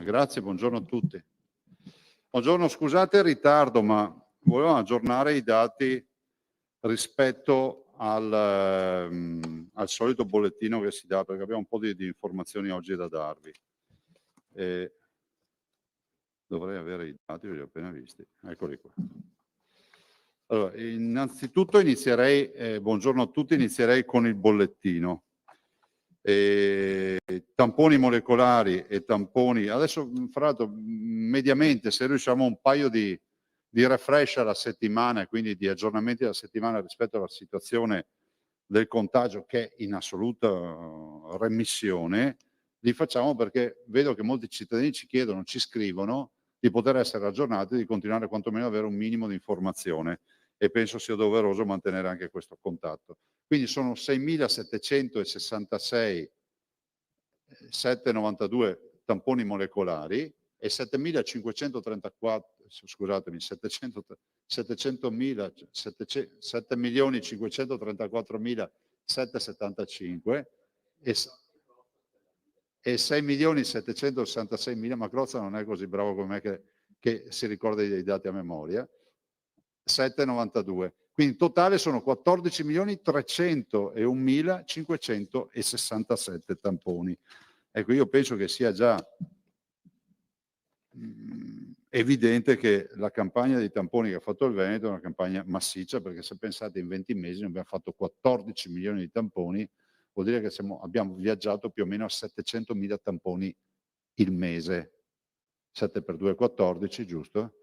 Grazie, buongiorno a tutti. Buongiorno, scusate il ritardo, ma volevo aggiornare i dati rispetto al solito bollettino che si dà, perché abbiamo un po' di informazioni oggi da darvi. Dovrei avere i dati, li ho appena visti. Eccoli qua. Allora, innanzitutto inizierei, buongiorno a tutti, inizierei con il bollettino. Tamponi molecolari e tamponi, adesso fra l'altro mediamente se riusciamo un paio di refresh alla settimana e quindi di aggiornamenti alla settimana rispetto alla situazione del contagio che è in assoluta remissione, li facciamo perché vedo che molti cittadini ci chiedono, ci scrivono di poter essere aggiornati e di continuare quantomeno ad avere un minimo di informazione e penso sia doveroso mantenere anche questo contatto. Quindi sono 6.766 792 tamponi molecolari e 7.534.775 e 6.766.000, ma Crozza non è così bravo come me che si ricorda i dati a memoria, 792. Quindi in totale sono 14.301.567 tamponi. Ecco, io penso che sia già evidente che la campagna di tamponi che ha fatto il Veneto è una campagna massiccia, perché se pensate in 20 mesi abbiamo fatto 14 milioni di tamponi, vuol dire che abbiamo viaggiato più o meno a 700.000 tamponi il mese. 7 per 2 è 14, giusto?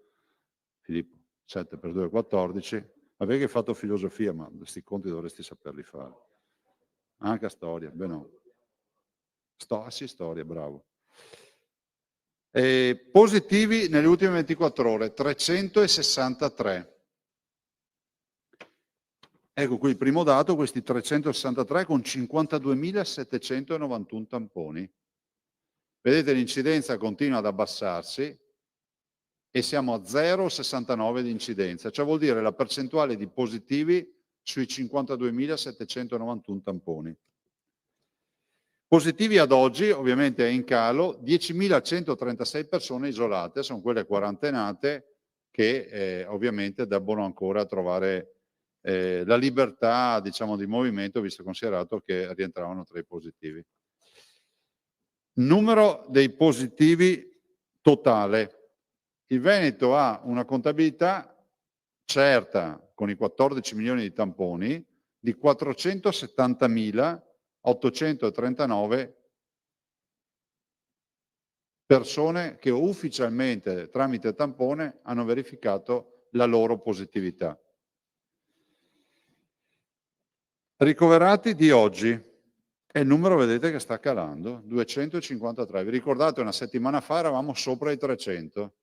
Filippo, 7 per 2 è 14. Vabbè che hai fatto filosofia, ma questi conti dovresti saperli fare. Anche a storia, beh no. Sì, storia, bravo. Positivi nelle ultime 24 ore, 363. Ecco qui il primo dato, questi 363 con 52.791 tamponi. Vedete l'incidenza continua ad abbassarsi e siamo a 0,69 di incidenza, cioè vuol dire la percentuale di positivi sui 52.791 tamponi. Positivi ad oggi, ovviamente è in calo, 10.136 persone isolate, sono quelle quarantenate che ovviamente debbono ancora trovare la libertà, diciamo, di movimento, visto e considerato che rientravano tra i positivi. Numero dei positivi totale. Il Veneto ha una contabilità certa, con i 14 milioni di tamponi, di 470.839 persone che ufficialmente tramite tampone hanno verificato la loro positività. Ricoverati di oggi, e il numero vedete che sta calando, 253. Vi ricordate una settimana fa eravamo sopra i 300?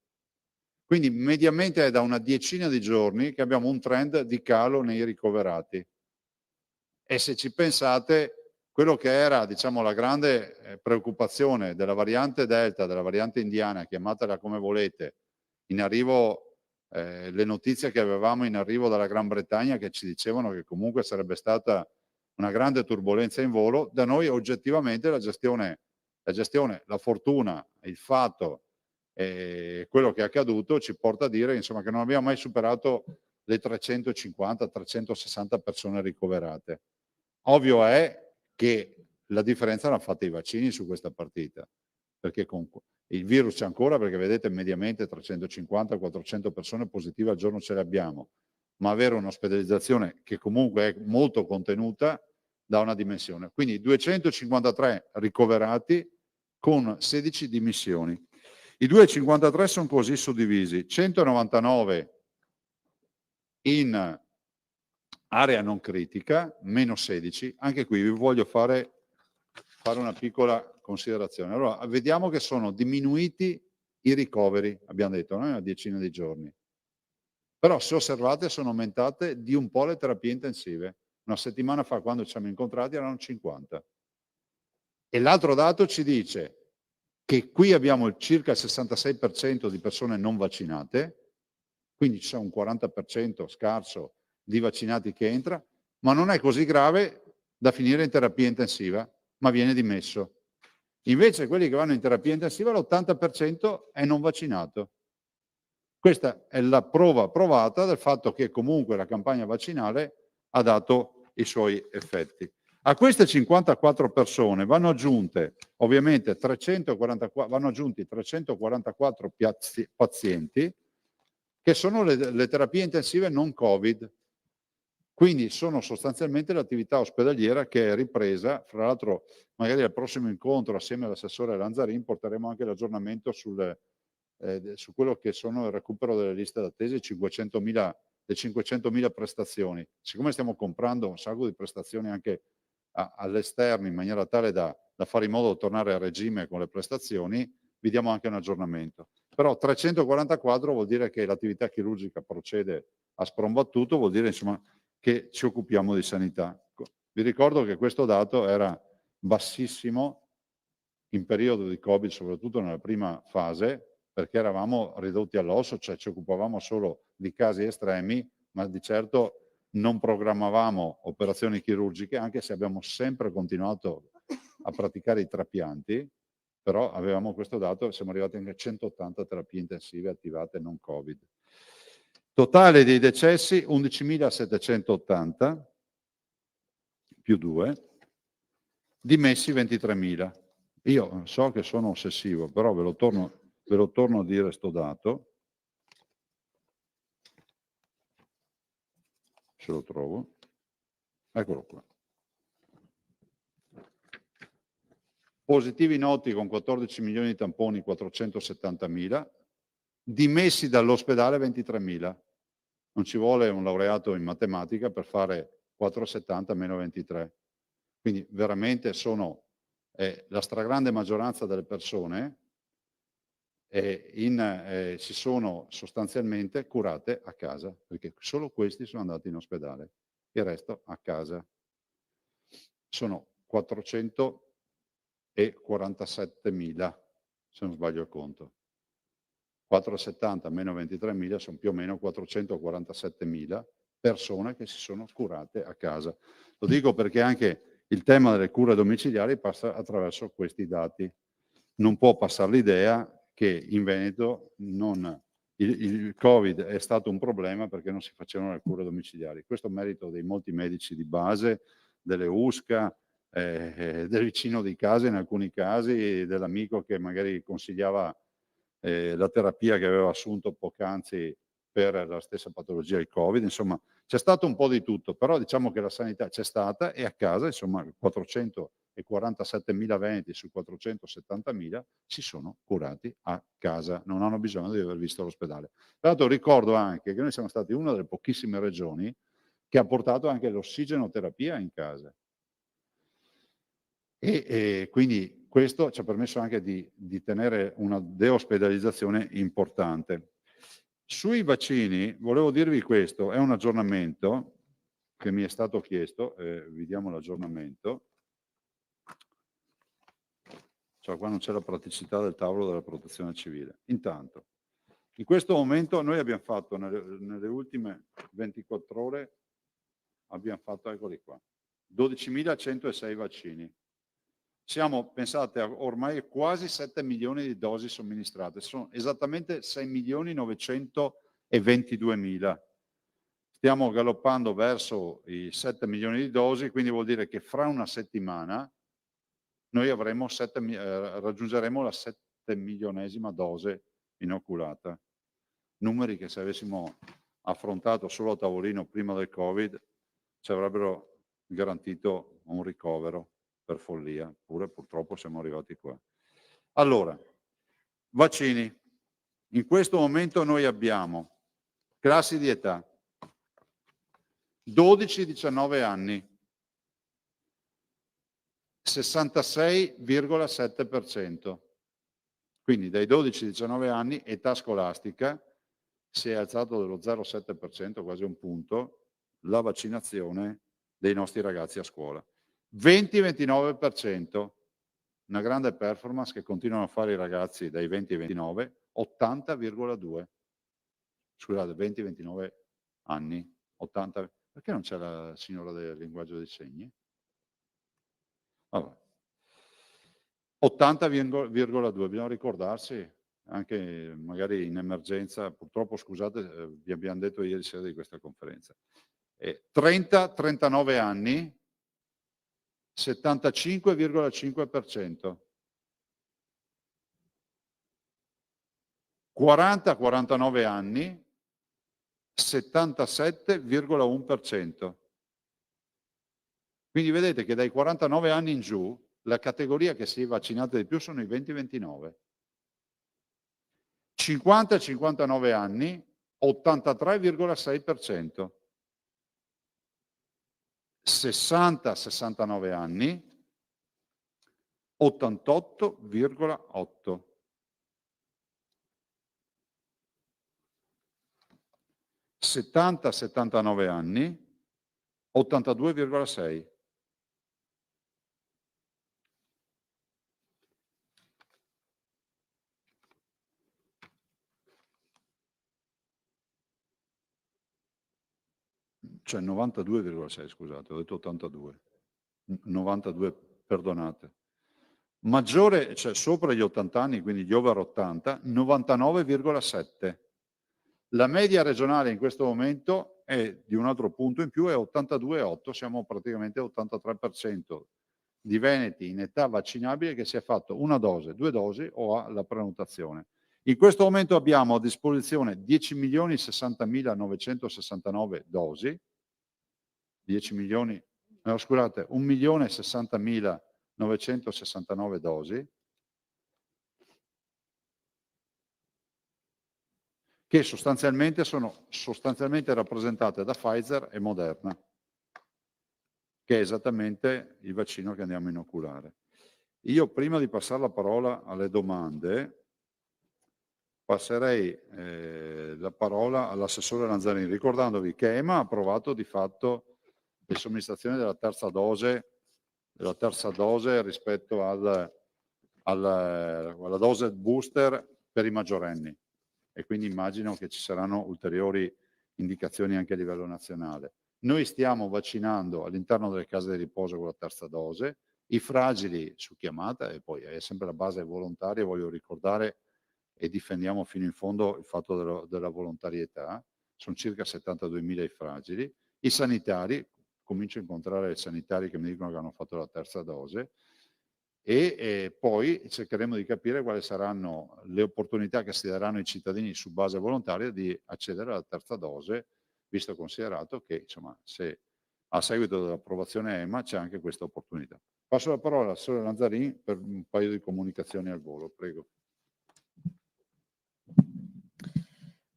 Quindi mediamente è da una decina di giorni che abbiamo un trend di calo nei ricoverati. E se ci pensate, quello che era, diciamo, la grande preoccupazione della variante Delta, della variante indiana, chiamatela come volete, in arrivo, le notizie che avevamo in arrivo dalla Gran Bretagna che ci dicevano che comunque sarebbe stata una grande turbolenza in volo, da noi oggettivamente la gestione, la fortuna, il fatto e quello che è accaduto ci porta a dire, insomma, che non abbiamo mai superato le 350-360 persone ricoverate. Ovvio è che la differenza l'hanno fatta i vaccini su questa partita, perché comunque il virus c'è ancora, perché vedete mediamente 350-400 persone positive al giorno ce le abbiamo, ma avere un'ospedalizzazione che comunque è molto contenuta da una dimensione. Quindi 253 ricoverati con 16 dimissioni. I 253 sono così suddivisi: 199 in area non critica, meno 16. Anche qui vi voglio fare una piccola considerazione. Allora, vediamo che sono diminuiti i ricoveri, abbiamo detto, una decina di giorni. Però se osservate sono aumentate di un po' le terapie intensive. Una settimana fa, quando ci siamo incontrati, erano 50. E l'altro dato ci dice che qui abbiamo circa il 66% di persone non vaccinate, quindi c'è un 40% scarso di vaccinati che entra, ma non è così grave da finire in terapia intensiva, ma viene dimesso. Invece quelli che vanno in terapia intensiva l'80% è non vaccinato. Questa è la prova provata del fatto che comunque la campagna vaccinale ha dato i suoi effetti. A queste 54 persone vanno aggiunte ovviamente 344 pazienti che sono le terapie intensive non Covid. Quindi sono sostanzialmente l'attività ospedaliera che è ripresa. Fra l'altro magari al prossimo incontro assieme all'assessore Lanzarin porteremo anche l'aggiornamento su quello che sono il recupero delle liste d'attesa, le 500.000 prestazioni. Siccome stiamo comprando un sacco di prestazioni anche all'esterno in maniera tale da fare in modo di tornare a regime con le prestazioni, vi diamo anche un aggiornamento. Però 344 vuol dire che l'attività chirurgica procede a sprombattuto, vuol dire insomma che ci occupiamo di sanità. Vi ricordo che questo dato era bassissimo in periodo di Covid, soprattutto nella prima fase, perché eravamo ridotti all'osso, cioè ci occupavamo solo di casi estremi, ma di certo non programmavamo operazioni chirurgiche, anche se abbiamo sempre continuato a praticare i trapianti, però avevamo questo dato e siamo arrivati anche a 180 terapie intensive attivate non Covid. Totale dei decessi 11.780 più 2, dimessi 23.000. Io so che sono ossessivo, però ve lo torno a dire sto dato, se lo trovo. Eccolo qua. Positivi noti con 14 milioni di tamponi, 470.000, dimessi dall'ospedale 23.000. Non ci vuole un laureato in matematica per fare 470 meno 23. Quindi veramente sono la stragrande maggioranza delle persone si sono sostanzialmente curate a casa, perché solo questi sono andati in ospedale, il resto a casa. Sono 447.000, se non sbaglio il conto. 470 meno 23.000 sono più o meno 447.000 persone che si sono curate a casa. Lo dico perché anche il tema delle cure domiciliari passa attraverso questi dati. Non può passare l'idea che in Veneto il Covid è stato un problema perché non si facevano le cure domiciliari. Questo è merito dei molti medici di base, delle USCA, del vicino di casa in alcuni casi, dell'amico che magari consigliava la terapia che aveva assunto poc'anzi per la stessa patologia, il Covid. Insomma, c'è stato un po' di tutto, però diciamo che la sanità c'è stata e a casa, insomma, 447.000 veneti su 470.000 si sono curati a casa, non hanno bisogno di aver visto l'ospedale. Tra l'altro ricordo anche che noi siamo stati una delle pochissime regioni che ha portato anche l'ossigenoterapia in casa. E quindi questo ci ha permesso anche di tenere una deospedalizzazione importante. Sui vaccini volevo dirvi questo, è un aggiornamento che mi è stato chiesto, vi diamo l'aggiornamento. Cioè qua non c'è la praticità del tavolo della protezione civile. Intanto, in questo momento noi abbiamo fatto nelle ultime 24 ore, abbiamo fatto, eccoli qua, 12.106 vaccini. Siamo, pensate, ormai quasi 7 milioni di dosi somministrate, sono esattamente 6.922.000. Stiamo galoppando verso i 7 milioni di dosi, quindi vuol dire che fra una settimana noi raggiungeremo la 7 milionesima dose inoculata. Numeri che se avessimo affrontato solo a tavolino prima del Covid ci avrebbero garantito un ricovero per follia, pure purtroppo siamo arrivati qua. Allora, vaccini. In questo momento noi abbiamo classi di età 12-19 anni, 66,7%. Quindi dai 12 ai 19 anni, età scolastica, si è alzato dello 0,7%, quasi un punto, la vaccinazione dei nostri ragazzi a scuola. 20-29%, una grande performance che continuano a fare i ragazzi dai 20 ai 29, 80,2. Scusate, 20-29 anni, 80. Perché non c'è la signora del linguaggio dei segni? Vabbè. 80,2, bisogna ricordarsi, anche magari in emergenza, purtroppo scusate, vi abbiamo detto ieri sera di questa conferenza. 30-39 anni, 75,5%. 40-49 anni, 77,1%. Quindi vedete che dai 49 anni in giù, la categoria che si è vaccinata di più sono i 20-29. 50-59 anni, 83,6%. 60-69 anni, 88,8%. 70-79 anni, 82,6%. Cioè 92,6, scusate, ho detto 82. 92, perdonate. Maggiore, cioè sopra gli 80 anni, quindi gli over 80, 99,7. La media regionale in questo momento è di un altro punto in più, è 82,8, siamo praticamente all'83% di veneti in età vaccinabile che si è fatto una dose, 2 dosi o ha la prenotazione. In questo momento abbiamo a disposizione 10.060.969 dosi, 1.060.969 dosi, che sostanzialmente sono rappresentate da Pfizer e Moderna, che è esattamente il vaccino che andiamo a inoculare. Io prima di passare la parola alle domande, passerei la parola all'assessore Lanzarini, ricordandovi che EMA ha approvato di fatto le somministrazioni della terza dose rispetto alla dose booster per i maggiorenni, e quindi immagino che ci saranno ulteriori indicazioni anche a livello nazionale. Noi stiamo vaccinando all'interno delle case di riposo con la terza dose, i fragili su chiamata, e poi è sempre la base volontaria, voglio ricordare, e difendiamo fino in fondo il fatto della volontarietà, sono circa 72.000 i fragili, i sanitari, comincio a incontrare sanitari che mi dicono che hanno fatto la terza dose, e poi cercheremo di capire quali saranno le opportunità che si daranno ai cittadini su base volontaria di accedere alla terza dose, visto e considerato che insomma, se a seguito dell'approvazione EMA c'è anche questa opportunità. Passo la parola all'assessore Lanzarini per un paio di comunicazioni al volo, prego.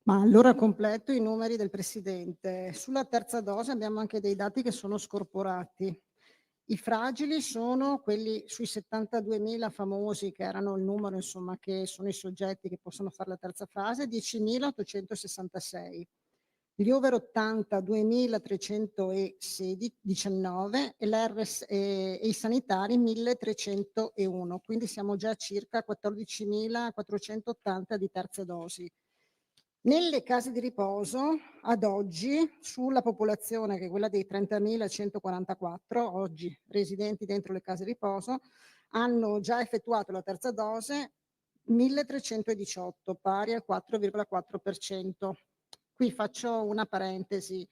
Ma allora completo i numeri del Presidente. Sulla terza dose abbiamo anche dei dati che sono scorporati. I fragili sono quelli sui 72.000 famosi, che erano il numero, insomma, che sono i soggetti che possono fare la terza fase, 10.866. Gli over 80, 2.319 e i sanitari 1.301, quindi siamo già a circa 14.480 di terze dosi. Nelle case di riposo, ad oggi, sulla popolazione che è quella dei 30.144, oggi residenti dentro le case di riposo, hanno già effettuato la terza dose 1.318, pari al 4,4%. Qui faccio una parentesi.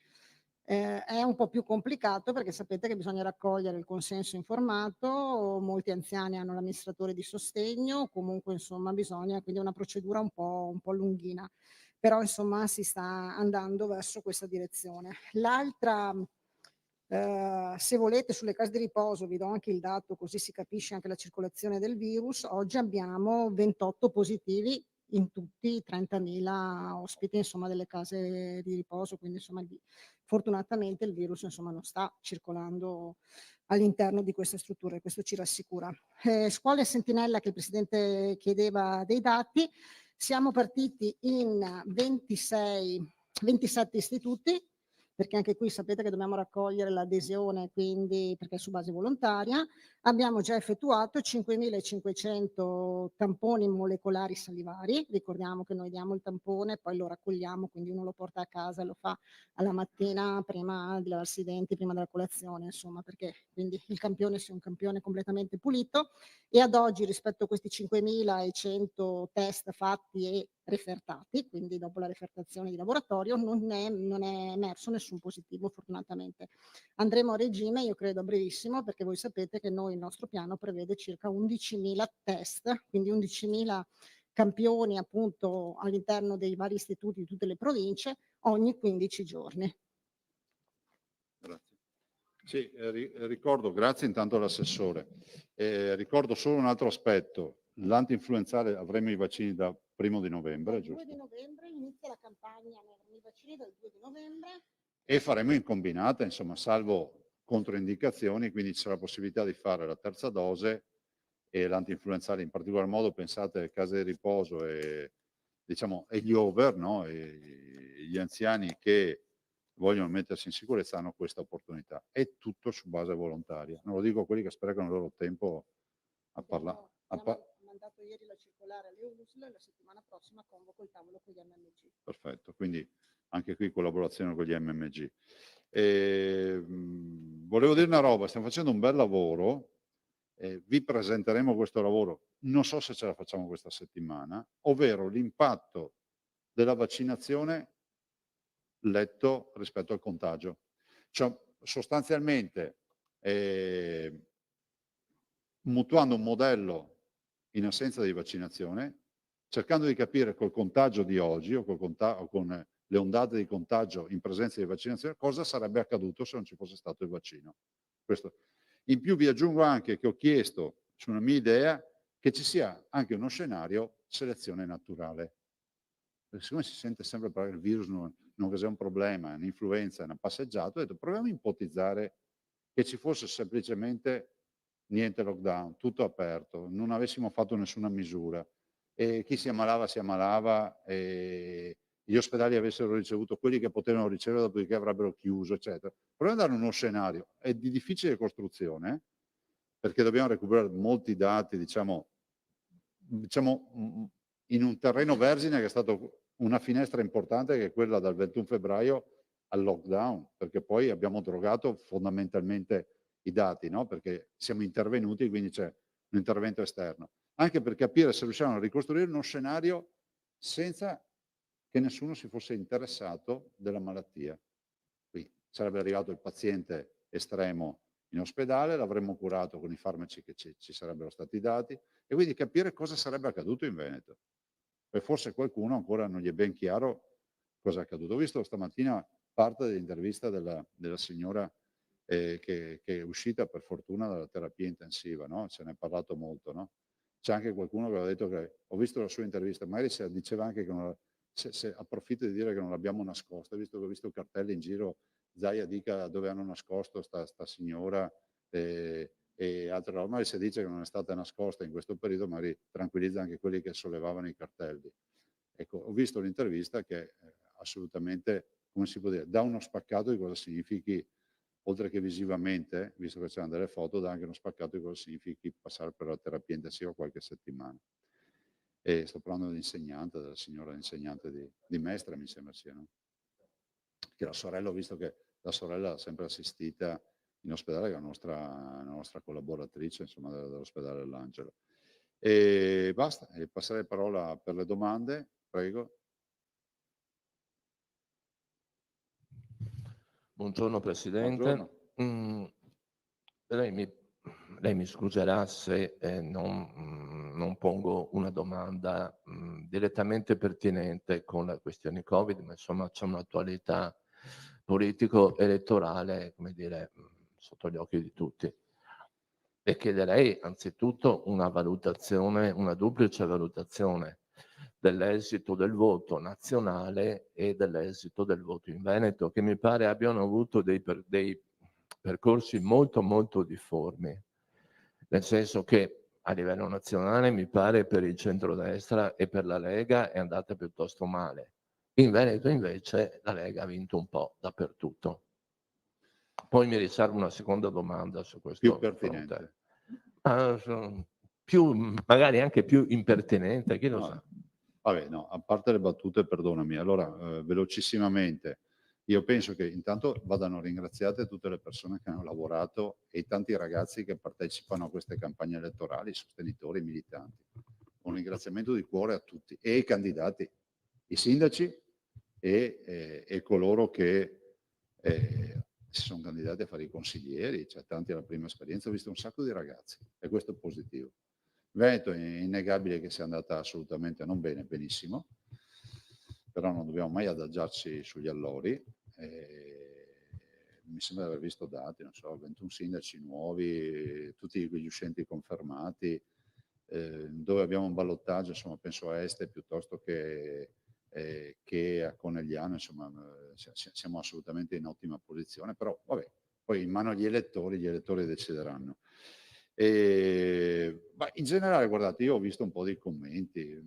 È un po' più complicato perché sapete che bisogna raccogliere il consenso informato, molti anziani hanno l'amministratore di sostegno, comunque insomma bisogna, quindi è una procedura un po' lunghina, però insomma si sta andando verso questa direzione. L'altra, se volete, sulle case di riposo, vi do anche il dato così si capisce anche la circolazione del virus, oggi abbiamo 28 positivi in tutti i 30.000 ospiti insomma delle case di riposo, quindi insomma fortunatamente il virus insomma non sta circolando all'interno di queste strutture, questo ci rassicura. Scuole a sentinella, che il Presidente chiedeva dei dati, siamo partiti in 27 istituti, perché anche qui sapete che dobbiamo raccogliere l'adesione, quindi perché è su base volontaria. Abbiamo già effettuato 5.500 tamponi molecolari salivari. Ricordiamo che noi diamo il tampone, poi lo raccogliamo, quindi uno lo porta a casa e lo fa alla mattina prima di lavarsi i denti, prima della colazione, insomma, perché quindi il campione sia un campione completamente pulito. E ad oggi, rispetto a questi 5.100 test fatti e refertati, quindi dopo la refertazione di laboratorio, non è emerso nessun positivo, fortunatamente. Andremo a regime, io credo a brevissimo, perché voi sapete che noi, il nostro piano prevede circa 11.000 test, quindi 11.000 campioni appunto all'interno dei vari istituti di tutte le province ogni 15 giorni. Grazie. Sì, ricordo, grazie intanto all'assessore. Ricordo solo un altro aspetto. L'anti-influenzale avremo i vaccini da 1° novembre, Dal 2 giusto? di novembre inizia la campagna nei vaccini dal 2 di novembre. E faremo in combinata, insomma, salvo controindicazioni, quindi c'è la possibilità di fare la terza dose e l'antinfluenzale, in particolar modo pensate alle case di riposo e, diciamo, e gli over, no? E gli anziani che vogliono mettersi in sicurezza hanno questa opportunità. È tutto su base volontaria. Non lo dico a quelli che sprecano il loro tempo a parlare. Abbiamo mandato ieri la circolare alle USL, la settimana prossima convoco il tavolo con gli MMG. Perfetto, quindi anche qui collaborazione con gli MMG. Volevo dire una roba, stiamo facendo un bel lavoro, vi presenteremo questo lavoro, non so se ce la facciamo questa settimana, ovvero l'impatto della vaccinazione letto rispetto al contagio. Cioè, sostanzialmente, mutuando un modello in assenza di vaccinazione, cercando di capire col contagio di oggi o con le ondate di contagio in presenza di vaccinazione cosa sarebbe accaduto se non ci fosse stato il vaccino. Questo. In più vi aggiungo anche che ho chiesto, su una mia idea, che ci sia anche uno scenario selezione naturale. Perché siccome si sente sempre parlare che il virus non cos'è un problema, è un'influenza, è una passeggiata, ho detto proviamo a ipotizzare che ci fosse semplicemente niente lockdown, tutto aperto, non avessimo fatto nessuna misura e chi si ammalava e gli ospedali avessero ricevuto quelli che potevano ricevere, dopodiché avrebbero chiuso, eccetera. Proviamo a dare uno scenario, è di difficile costruzione perché dobbiamo recuperare molti dati, diciamo in un terreno vergine che è stato una finestra importante, che è quella dal 21 febbraio al lockdown, perché poi abbiamo drogato fondamentalmente i dati, no? Perché siamo intervenuti, quindi c'è un intervento esterno. Anche per capire se riusciamo a ricostruire uno scenario senza che nessuno si fosse interessato della malattia. Qui sarebbe arrivato il paziente estremo in ospedale, l'avremmo curato con i farmaci che ci sarebbero stati dati e quindi capire cosa sarebbe accaduto in Veneto. E forse qualcuno ancora non gli è ben chiaro cosa è accaduto. Ho visto stamattina parte dell'intervista della signora che è uscita per fortuna dalla terapia intensiva, no? Se ne è parlato molto, no? C'è anche qualcuno che aveva detto che ho visto la sua intervista, magari se diceva anche che non, se approfitto di dire che non l'abbiamo nascosta, visto che ho visto cartelli in giro, Zaia dica dove hanno nascosto sta signora e altre robe, magari se dice che non è stata nascosta in questo periodo, magari tranquillizza anche quelli che sollevavano i cartelli. Ecco, ho visto l'intervista che assolutamente, come si può dire, dà uno spaccato di cosa significhi, oltre che visivamente, visto che c'erano delle foto, dà anche uno spaccato di cosa significhi passare per la terapia intensiva qualche settimana. E sto parlando dell'insegnante, della signora insegnante di Mestre, mi sembra sia, no? Che la sorella, ho visto che la sorella l'ha sempre assistita in ospedale, che è la nostra collaboratrice, insomma, dell'ospedale dell'Angelo. E basta, e passerei la parola per le domande, prego. Buongiorno Presidente. Buongiorno. Lei mi scuserà se non pongo una domanda direttamente pertinente con le questioni Covid, ma insomma c'è un'attualità politico-elettorale, come dire, sotto gli occhi di tutti. E chiederei anzitutto una valutazione, una duplice valutazione dell'esito del voto nazionale e dell'esito del voto in Veneto, che mi pare abbiano avuto dei percorsi molto molto difformi, nel senso che a livello nazionale mi pare per il centrodestra e per la Lega è andata piuttosto male, In Veneto invece la Lega ha vinto un po' dappertutto. Poi mi riservo una seconda domanda su Più questo fronte. pertinente. Magari anche più impertinente, chi lo No, sa. vabbè, no, a parte le battute, perdonami. Allora, velocissimamente, io penso che intanto vadano ringraziate tutte le persone che hanno lavorato e i tanti ragazzi che partecipano a queste campagne elettorali, i sostenitori, i militanti. Un ringraziamento di cuore a tutti e ai candidati, i sindaci e coloro che si sono candidati a fare i consiglieri, cioè tanti alla prima esperienza, ho visto un sacco di ragazzi e questo è positivo. Veneto è innegabile che sia andata assolutamente non bene, benissimo, però non dobbiamo mai adagiarci sugli allori. Mi sembra di aver visto dati, non so, 21 sindaci nuovi, tutti quegli uscenti confermati, dove abbiamo un ballottaggio, insomma, penso a Este piuttosto che a Conegliano, insomma, siamo assolutamente in ottima posizione, però vabbè, poi in mano agli elettori, gli elettori decideranno. Ma in generale, guardate, io ho visto un po' dei commenti,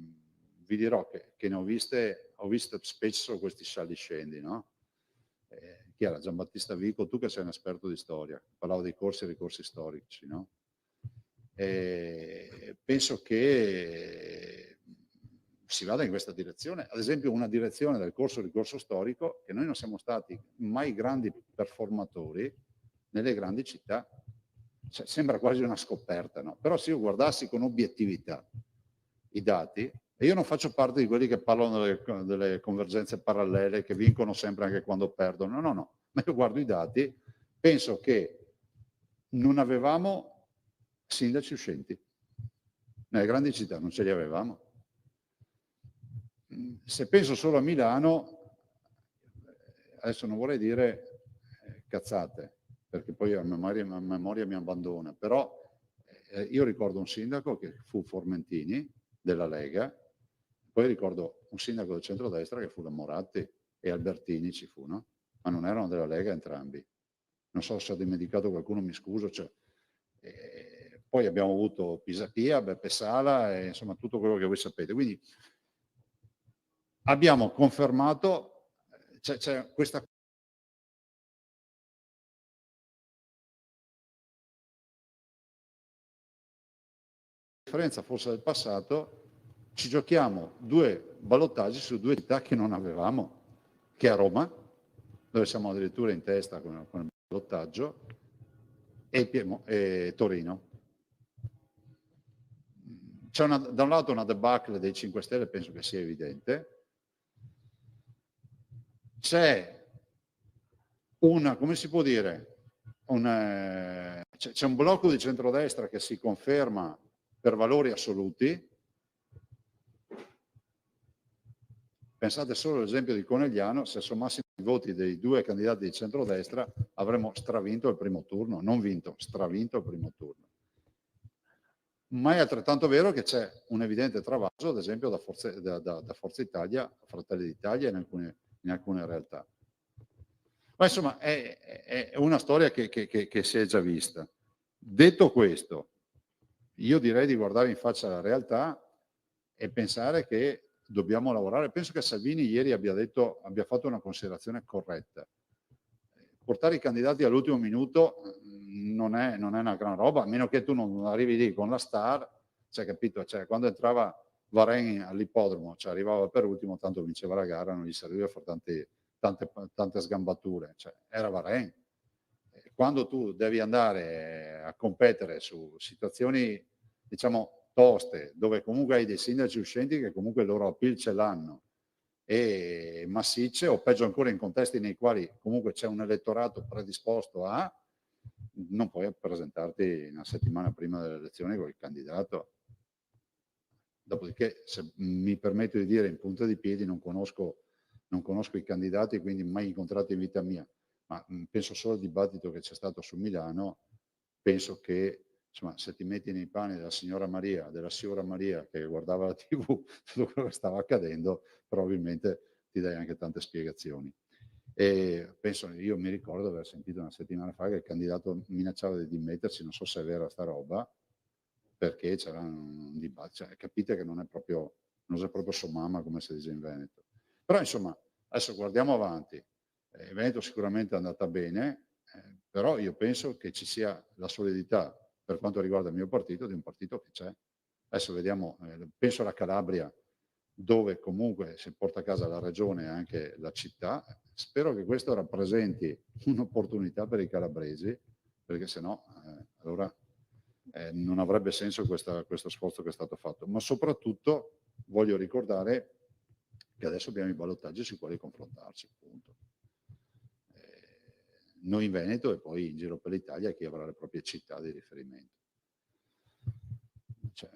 vi dirò che ne ho visto spesso questi saliscendi, no? Chi era? Giambattista Vico, tu che sei un esperto di storia, parlavo dei corsi e ricorsi storici, no? Penso che si vada in questa direzione, ad esempio una direzione del corso ricorso storico, che noi non siamo stati mai grandi performatori nelle grandi città. Cioè, sembra quasi una scoperta, no? Però se io guardassi con obiettività i dati, e io non faccio parte di quelli che parlano delle convergenze parallele, che vincono sempre anche quando perdono, no, no, ma io guardo i dati, penso che non avevamo sindaci uscenti. Nelle grandi città non ce li avevamo. Se penso solo a Milano, adesso non vorrei dire cazzate, perché poi a memoria mi abbandona, però io ricordo un sindaco che fu Formentini della Lega, poi ricordo un sindaco del centrodestra che fu la Moratti e Albertini ci fu, no? Ma non erano della Lega entrambi. Non so se ho dimenticato qualcuno, mi scuso. Cioè, poi abbiamo avuto Pisapia, Beppe Sala e insomma tutto quello che voi sapete. Quindi abbiamo confermato, c'è questa differenza forse del passato, ci giochiamo 2 ballottaggi su 2 città che non avevamo, che è Roma, dove siamo addirittura in testa con il ballottaggio, e Torino. C'è da un lato una debacle dei 5 Stelle, penso che sia evidente. C'è una, come si può dire, c'è un blocco di centrodestra che si conferma per valori assoluti. Pensate solo all'esempio di Conegliano, se sommassimo i voti dei 2 candidati di centrodestra avremmo stravinto il primo turno, non vinto, stravinto il primo turno. Ma è altrettanto vero che c'è un evidente travaso, ad esempio, da Forza Italia, Fratelli d'Italia in alcune realtà. Ma insomma è una storia che si è già vista. Detto questo, io direi di guardare in faccia la realtà e pensare che dobbiamo lavorare. Penso che Salvini ieri abbia fatto una considerazione corretta. Portare i candidati all'ultimo minuto non è una gran roba, a meno che tu non arrivi lì con la star, cioè, capito? Cioè, quando entrava Varenne all'ippodromo, cioè, arrivava per ultimo, tanto vinceva la gara, non gli serviva a fare tante sgambature, cioè, era Varenne. Quando tu devi andare a competere su situazioni, diciamo, toste, dove comunque hai dei sindaci uscenti che comunque il loro appeal ce l'hanno, e massicce, o peggio ancora in contesti nei quali comunque c'è un elettorato predisposto a, non puoi presentarti una settimana prima delle elezioni con il candidato. Dopodiché, se mi permetto di dire in punta di piedi, non conosco i candidati, quindi mai incontrati in vita mia, ma penso solo al dibattito che c'è stato su Milano, penso che insomma, se ti metti nei panni della signora Maria che guardava la TV, tutto quello che stava accadendo, probabilmente ti dai anche tante spiegazioni. E penso, io mi ricordo di aver sentito una settimana fa che il candidato minacciava di dimettersi, non so se è vera sta roba, perché c'era un dibattito, cioè, capite che non si è proprio suo mamma, come si dice in Veneto. Però insomma, adesso guardiamo avanti. Il Veneto sicuramente è andata bene, però io penso che ci sia la solidità, per quanto riguarda il mio partito, di un partito che c'è. Adesso vediamo, penso alla Calabria, dove comunque si porta a casa la regione e anche la città. Spero che questo rappresenti un'opportunità per i calabresi, perché sennò allora non avrebbe senso questo sforzo che è stato fatto. Ma soprattutto voglio ricordare che adesso abbiamo i ballottaggi sui quali confrontarci, appunto. Noi in Veneto e poi in giro per l'Italia chi avrà le proprie città di riferimento. Cioè,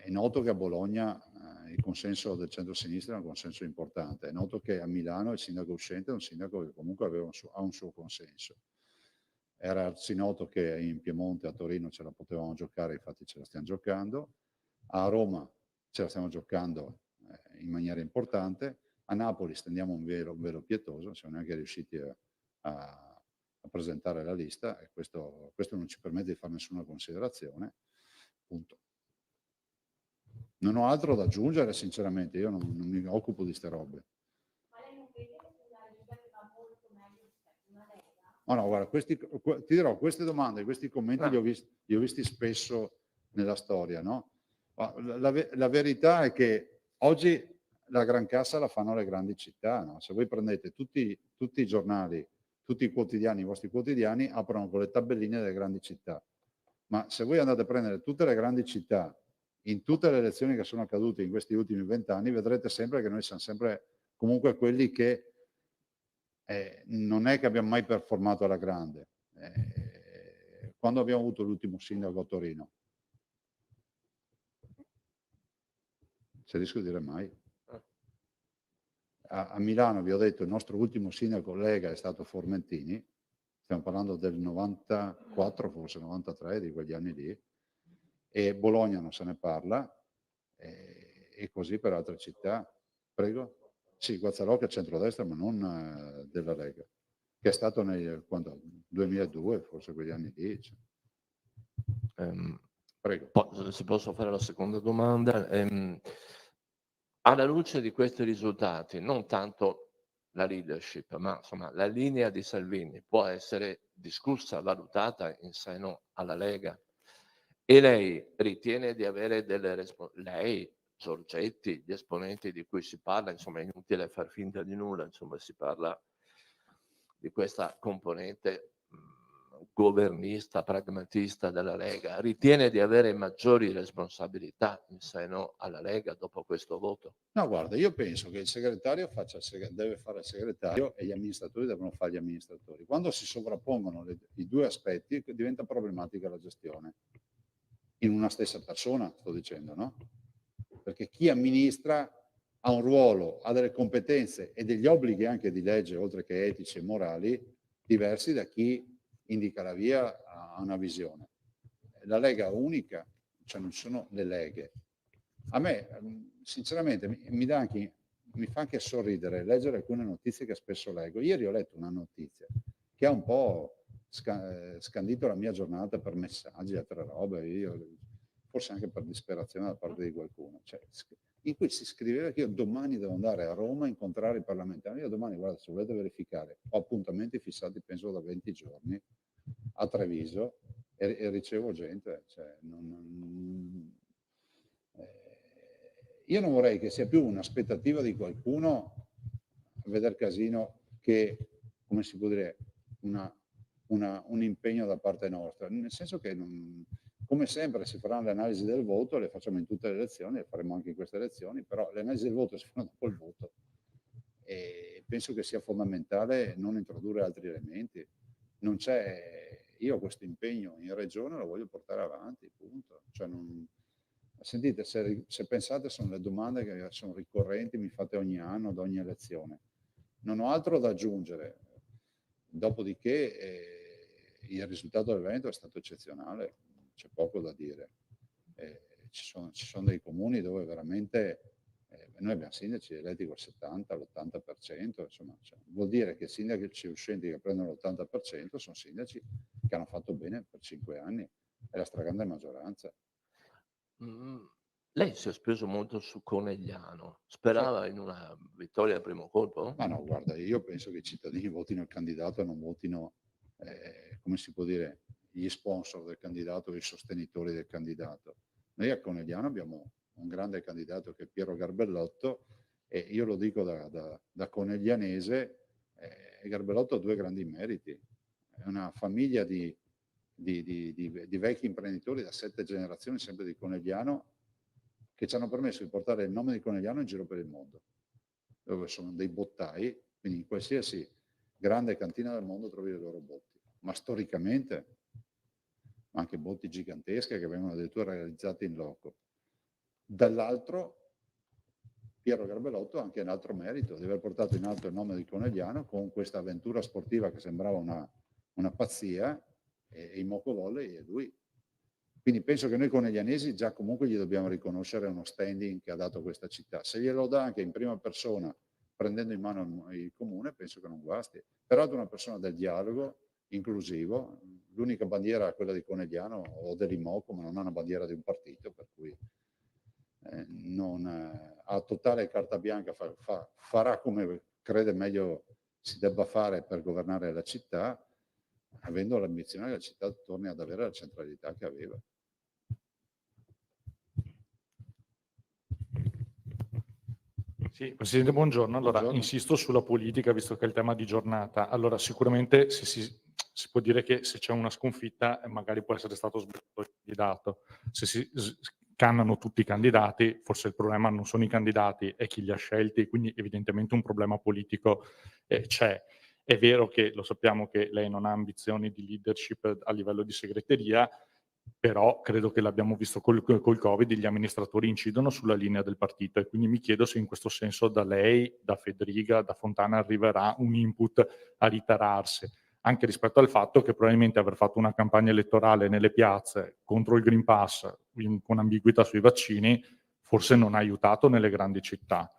è noto che a Bologna il consenso del centro-sinistra è un consenso importante, è noto che a Milano il sindaco uscente è un sindaco che comunque ha un suo consenso. Era noto che in Piemonte, a Torino ce la potevamo giocare, infatti ce la stiamo giocando, a Roma ce la stiamo giocando in maniera importante, a Napoli stendiamo un velo pietoso, non siamo neanche riusciti a presentare la lista e questo non ci permette di fare nessuna considerazione. Punto. Non ho altro da aggiungere, sinceramente, io non mi occupo di ste robe. Ma lei non vede una Liga che va molto meglio rispetto a una Lega? Oh no, guarda, ti dirò, queste domande, questi commenti li ho visti spesso nella storia, no? La verità è che oggi la gran cassa la fanno le grandi città, no? Se voi prendete tutti i giornali, tutti i quotidiani, i vostri quotidiani aprono con le tabelline delle grandi città. Ma se voi andate a prendere tutte le grandi città in tutte le elezioni che sono accadute in questi ultimi 20 anni, vedrete sempre che noi siamo sempre comunque quelli che non è che abbiamo mai performato alla grande. Quando abbiamo avuto l'ultimo sindaco a Torino? Se riesco a dire mai. A Milano vi ho detto il nostro ultimo sindaco Lega è stato Formentini, stiamo parlando del 94, forse 93, di quegli anni lì, e Bologna non se ne parla, e così per altre città. Prego? Sì, Guazzaloca è centrodestra, ma non della Lega, che è stato nel 2002, forse quegli anni lì. Cioè. Prego. Se posso fare la seconda domanda. Alla luce di questi risultati, non tanto la leadership, ma insomma la linea di Salvini può essere discussa, valutata in seno alla Lega. E lei ritiene di avere delle lei, Giorgetti, gli esponenti di cui si parla, insomma è inutile far finta di nulla, insomma si parla di questa componente governista, pragmatista della Lega, ritiene di avere maggiori responsabilità in seno alla Lega dopo questo voto? No, guarda, io penso che il segretario deve fare il segretario e gli amministratori devono fare gli amministratori. Quando si sovrappongono i due aspetti diventa problematica la gestione. In una stessa persona, sto dicendo, no? Perché chi amministra ha un ruolo, ha delle competenze e degli obblighi anche di legge, oltre che etici e morali, diversi da chi indica la via a una visione. La Lega unica, cioè non ci sono le leghe. A me, sinceramente, mi fa anche sorridere leggere alcune notizie che spesso leggo. Ieri ho letto una notizia che ha un po' scandito la mia giornata per messaggi e altre robe, forse anche per disperazione da parte di qualcuno. Cioè, in cui si scriveva che io domani devo andare a Roma a incontrare i parlamentari. Io domani, guarda, se volete verificare, ho appuntamenti fissati penso da 20 giorni a Treviso e ricevo gente. Cioè, io non vorrei che sia più un'aspettativa di qualcuno a vedere casino che, come si può dire, un impegno da parte nostra, nel senso che come sempre si faranno le analisi del voto, le facciamo in tutte le elezioni, le faremo anche in queste elezioni, però le analisi del voto si fanno dopo il voto e penso che sia fondamentale non introdurre altri elementi. Non c'è, io questo impegno in regione lo voglio portare avanti, punto. Cioè sentite, se pensate sono le domande che sono ricorrenti, mi fate ogni anno, ad ogni elezione. Non ho altro da aggiungere, dopodiché il risultato dell'evento è stato eccezionale, c'è poco da dire. Ci sono dei comuni dove veramente noi abbiamo sindaci eletti col 70, l'80%, insomma, cioè, vuol dire che i sindaci uscenti che prendono l'80% sono sindaci che hanno fatto bene per 5 anni, è la stragrande maggioranza. Lei si è speso molto su Conegliano. Sperava in una vittoria al primo colpo? Ma no, guarda, io penso che i cittadini votino il candidato e non votino, come si può dire, gli sponsor del candidato o i sostenitori del candidato. Noi a Conegliano abbiamo un grande candidato che è Piero Garbellotto, e io lo dico da coneglianese, Garbellotto ha due grandi meriti. È una famiglia di vecchi imprenditori da 7 generazioni, sempre di Conegliano, che ci hanno permesso di portare il nome di Conegliano in giro per il mondo, dove sono dei bottai, quindi in qualsiasi grande cantina del mondo trovi i loro botti, ma storicamente, ma anche botti gigantesche che vengono addirittura realizzate in loco. Dall'altro, Piero Garbellotto ha anche un altro merito, di aver portato in alto il nome di Conegliano con questa avventura sportiva che sembrava una pazzia, e il Moco Volley è lui. Quindi penso che noi coneglianesi già comunque gli dobbiamo riconoscere uno standing che ha dato questa città. Se glielo dà anche in prima persona, prendendo in mano il comune, penso che non guasti. Peraltro è una persona del dialogo, inclusivo, l'unica bandiera è quella di Conegliano o dell'Imoco, ma non ha una bandiera di un partito, per cui ha totale carta bianca, farà come crede meglio si debba fare per governare la città, avendo l'ambizione che la città torni ad avere la centralità che aveva. Sì, Presidente, buongiorno. Allora, Buongiorno. insisto sulla politica, visto che è il tema di giornata. Allora, sicuramente si può dire che se c'è una sconfitta, magari può essere stato sbagliato il candidato. Se si scannano tutti i candidati, forse il problema non sono i candidati, è chi li ha scelti, quindi evidentemente un problema politico c'è. È vero che lo sappiamo che lei non ha ambizioni di leadership a livello di segreteria, però credo che l'abbiamo visto col Covid, gli amministratori incidono sulla linea del partito, e quindi mi chiedo se in questo senso da lei, da Federica, da Fontana arriverà un input a ritararsi, anche rispetto al fatto che probabilmente aver fatto una campagna elettorale nelle piazze contro il Green Pass con ambiguità sui vaccini forse non ha aiutato nelle grandi città.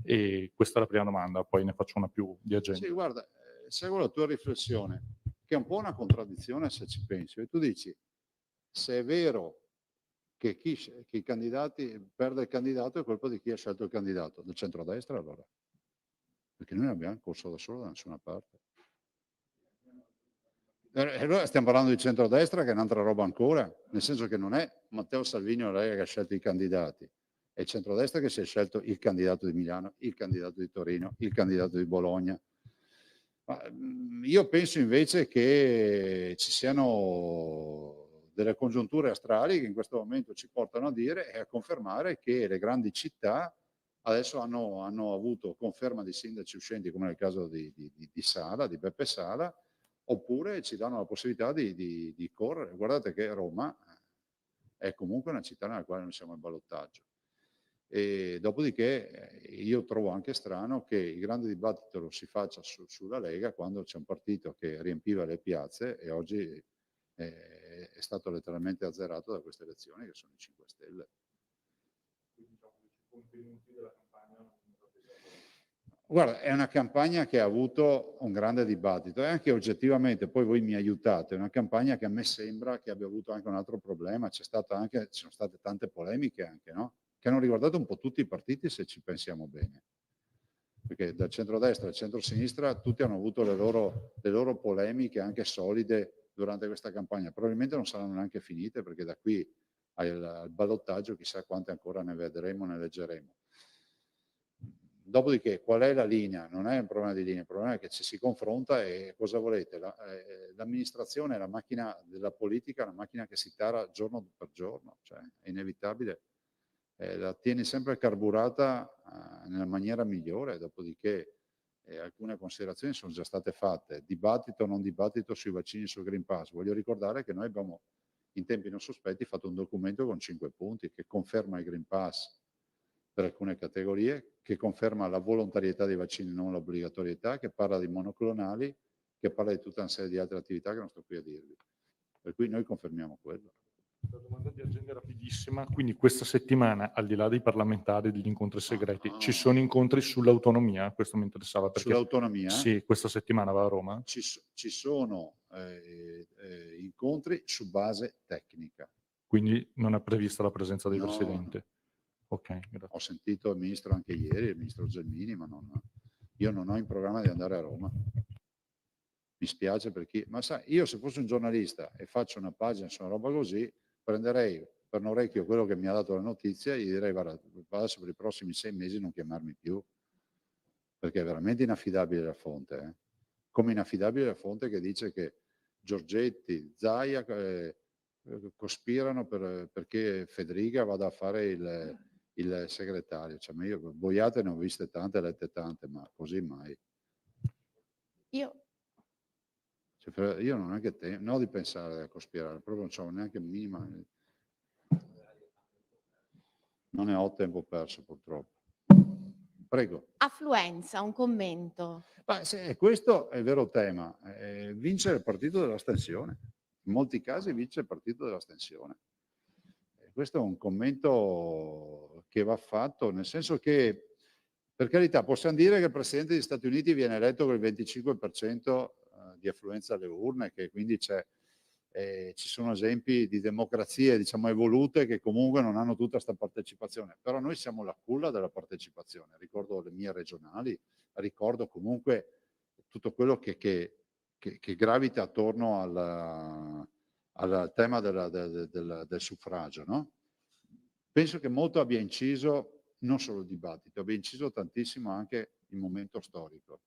E questa è la prima domanda, poi ne faccio una più di agenda. Sì, guarda, seguo la tua riflessione, che è un po' una contraddizione se ci pensi. E tu dici, se è vero che i candidati perde il candidato, è colpa di chi ha scelto il candidato, del centrodestra allora? Perché noi non abbiamo corso da solo da nessuna parte. E allora stiamo parlando di centrodestra, che è un'altra roba ancora, nel senso che non è Matteo Salvini o Lega che ha scelto i candidati, è il centrodestra che si è scelto il candidato di Milano, il candidato di Torino, il candidato di Bologna. Ma, io penso invece che ci siano delle congiunture astrali che in questo momento ci portano a dire e a confermare che le grandi città adesso hanno avuto conferma di sindaci uscenti, come nel caso di Sala, di Beppe Sala, oppure ci danno la possibilità di correre. Guardate che Roma è comunque una città nella quale noi siamo in ballottaggio. E dopodiché io trovo anche strano che il grande dibattito lo si faccia sulla Lega quando c'è un partito che riempiva le piazze e oggi è stato letteralmente azzerato da queste elezioni, che sono i 5 Stelle. Guarda, è una campagna che ha avuto un grande dibattito e anche oggettivamente, poi voi mi aiutate, è una campagna che a me sembra che abbia avuto anche un altro problema, ci sono state tante polemiche anche, no? Che hanno riguardato un po' tutti i partiti, se ci pensiamo bene. Perché dal centrodestra al centrosinistra tutti hanno avuto le loro polemiche anche solide durante questa campagna. Probabilmente non saranno neanche finite, perché da qui al ballottaggio chissà quante ancora ne vedremo, ne leggeremo. Dopodiché, qual è la linea? Non è un problema di linea, il problema è che ci si confronta e cosa volete? L'amministrazione, la macchina della politica, è una macchina che si tara giorno per giorno, cioè è inevitabile. La tieni sempre carburata nella maniera migliore, dopodiché alcune considerazioni sono già state fatte, dibattito o non dibattito sui vaccini sul Green Pass. Voglio ricordare che noi abbiamo in tempi non sospetti fatto un documento con 5 punti che conferma il Green Pass per alcune categorie, che conferma la volontarietà dei vaccini, non l'obbligatorietà, che parla di monoclonali, che parla di tutta una serie di altre attività che non sto qui a dirvi. Per cui noi confermiamo quello. La domanda di agenda è rapidissima, quindi questa settimana, al di là dei parlamentari, degli incontri segreti, ci sono incontri sull'autonomia? Questo mi interessava. Perché Sull'autonomia? Sì, questa settimana va a Roma? Ci sono incontri su base tecnica. Quindi non è prevista la presenza dei No, presidenti? Ok, grazie. Ho sentito il ministro anche ieri, il ministro Gelmini, ma io non ho in programma di andare a Roma. Mi spiace per chi... Ma sai, io se fossi un giornalista e faccio una pagina su una roba così, prenderei per un orecchio quello che mi ha dato la notizia e gli direi guarda, per i prossimi 6 mesi non chiamarmi più, perché è veramente inaffidabile la fonte. Come inaffidabile la fonte che dice che Giorgetti, Zaia cospirano perché Federica vada a fare il segretario. Cioè, ma io boiate ne ho viste tante, lette tante, ma così mai. Cioè, io non è che no di pensare a cospirare, proprio non ho neanche minima. Non ne ho tempo perso purtroppo. Prego. Affluenza, un commento. Ma questo è il vero tema. Vince il partito dell'astensione. In molti casi vince il partito dell'astensione. Questo è un commento che va fatto, nel senso che, per carità, possiamo dire che il Presidente degli Stati Uniti viene eletto con il 25% di affluenza alle urne, che quindi ci sono esempi di democrazie, diciamo, evolute che comunque non hanno tutta questa partecipazione. Però noi siamo la culla della partecipazione. Ricordo le mie regionali, ricordo comunque tutto quello che gravita attorno al tema del suffragio, no? Penso che molto abbia inciso non solo il dibattito, abbia inciso tantissimo anche il momento storico,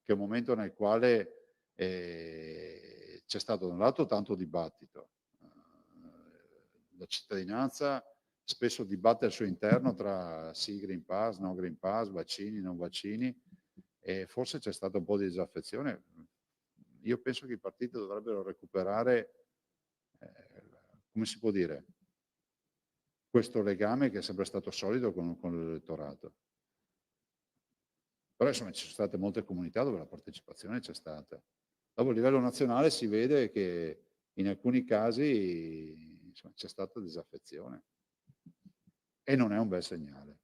che è un momento nel quale c'è stato da un lato tanto dibattito, la cittadinanza spesso dibatte al suo interno tra sì Green Pass, no Green Pass, vaccini, non vaccini, e forse c'è stata un po' di disaffezione. Io penso che i partiti dovrebbero recuperare, come si può dire, questo legame che è sempre stato solido con l'elettorato. Però insomma ci sono state molte comunità dove la partecipazione c'è stata. Dopo a livello nazionale si vede che in alcuni casi c'è stata disaffezione e non è un bel segnale.